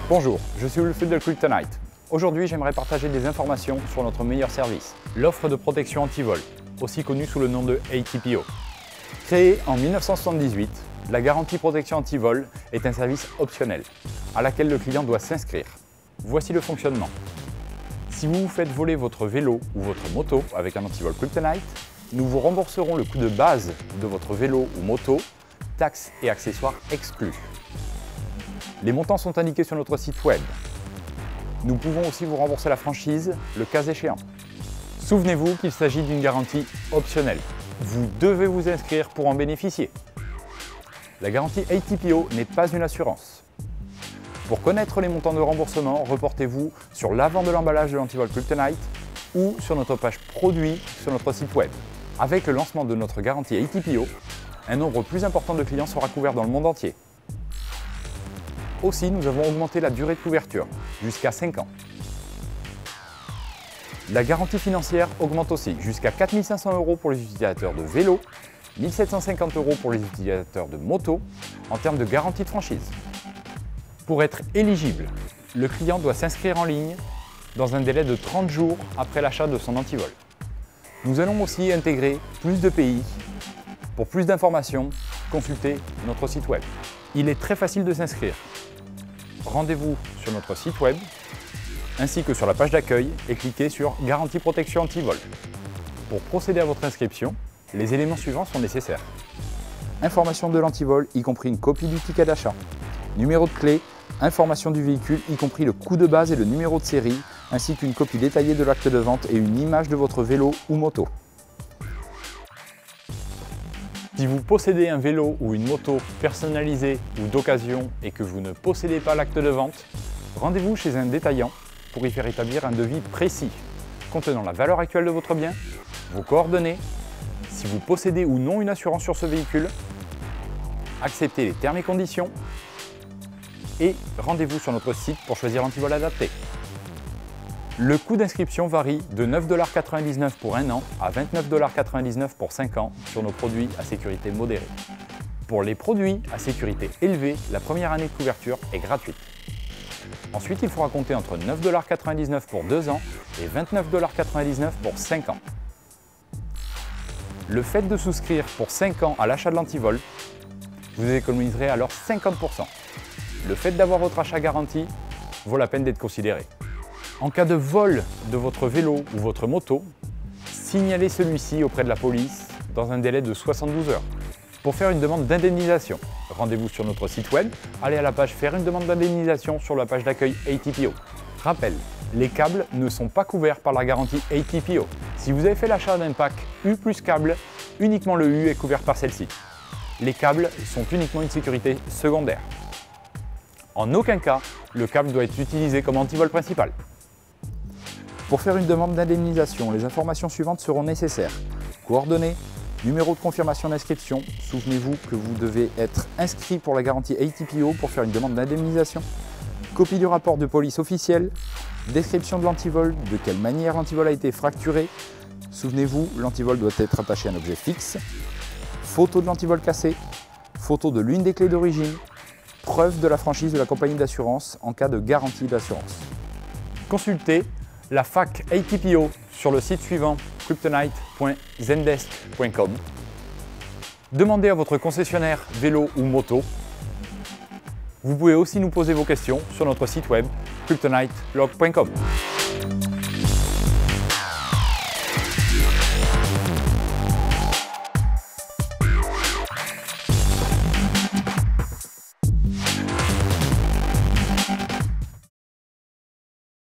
Bonjour, je suis Wilfried de Kryptonite. Aujourd'hui, j'aimerais partager des informations sur notre meilleur service, l'offre de protection anti-vol, aussi connue sous le nom de ATPO. Créée en 1978, la garantie protection anti-vol est un service optionnel, à laquelle le client doit s'inscrire. Voici le fonctionnement. Si vous vous faites voler votre vélo ou votre moto avec un anti-vol Kryptonite, nous vous rembourserons le coût de base de votre vélo ou moto, taxes et accessoires exclus. Les montants sont indiqués sur notre site web. Nous pouvons aussi vous rembourser la franchise, le cas échéant. Souvenez-vous qu'il s'agit d'une garantie optionnelle. Vous devez vous inscrire pour en bénéficier. La garantie ATPO n'est pas une assurance. Pour connaître les montants de remboursement, reportez-vous sur l'avant de l'emballage de l'antivol Kryptonite ou sur notre page produit sur notre site web. Avec le lancement de notre garantie ATPO, un nombre plus important de clients sera couvert dans le monde entier. Aussi, nous avons augmenté la durée de couverture, jusqu'à 5 ans. La garantie financière augmente aussi, jusqu'à 4 500 € pour les utilisateurs de vélo, 1 750 € pour les utilisateurs de moto, en termes de garantie de franchise. Pour être éligible, le client doit s'inscrire en ligne dans un délai de 30 jours après l'achat de son antivol. Nous allons aussi intégrer plus de pays. Pour plus d'informations, consultez notre site web. Il est très facile de s'inscrire. Rendez-vous sur notre site web ainsi que sur la page d'accueil et cliquez sur « Garantie protection anti-vol ». Pour procéder à votre inscription, les éléments suivants sont nécessaires. Information de l'antivol, y compris une copie du ticket d'achat. Numéro de clé, information du véhicule, y compris le coût de base et le numéro de série, ainsi qu'une copie détaillée de l'acte de vente et une image de votre vélo ou moto. Si vous possédez un vélo ou une moto personnalisée ou d'occasion et que vous ne possédez pas l'acte de vente, rendez-vous chez un détaillant pour y faire établir un devis précis contenant la valeur actuelle de votre bien, vos coordonnées, si vous possédez ou non une assurance sur ce véhicule, acceptez les termes et conditions et rendez-vous sur notre site pour choisir l'antivol adapté. Le coût d'inscription varie de 9,99 $ pour 1 an à 29,99 $ pour 5 ans sur nos produits à sécurité modérée. Pour les produits à sécurité élevée, la première année de couverture est gratuite. Ensuite, il faudra compter entre 9,99 $ pour 2 ans et 29,99 $ pour 5 ans. Le fait de souscrire pour 5 ans à l'achat de l'antivol, vous économiserez alors 50 %. Le fait d'avoir votre achat garanti vaut la peine d'être considéré. En cas de vol de votre vélo ou votre moto, signalez celui-ci auprès de la police dans un délai de 72 heures. Pour faire une demande d'indemnisation, rendez-vous sur notre site web, allez à la page « Faire une demande d'indemnisation » sur la page d'accueil ATPO. Rappel, les câbles ne sont pas couverts par la garantie ATPO. Si vous avez fait l'achat d'un pack U plus câble, uniquement le U est couvert par celle-ci. Les câbles sont uniquement une sécurité secondaire. En aucun cas, le câble doit être utilisé comme antivol principal. Pour faire une demande d'indemnisation, les informations suivantes seront nécessaires. Coordonnées, numéro de confirmation d'inscription. Souvenez-vous que vous devez être inscrit pour la garantie ATPO pour faire une demande d'indemnisation. Copie du rapport de police officiel. Description de l'antivol, de quelle manière l'antivol a été fracturé. Souvenez-vous, l'antivol doit être attaché à un objet fixe. Photo de l'antivol cassé. Photo de l'une des clés d'origine. Preuve de la franchise de la compagnie d'assurance en cas de garantie d'assurance. Consultez la FAQ ATPO sur le site suivant kryptonite.zendesk.com. Demandez à votre concessionnaire vélo ou moto. Vous pouvez aussi nous poser vos questions sur notre site web kryptonitelog.com.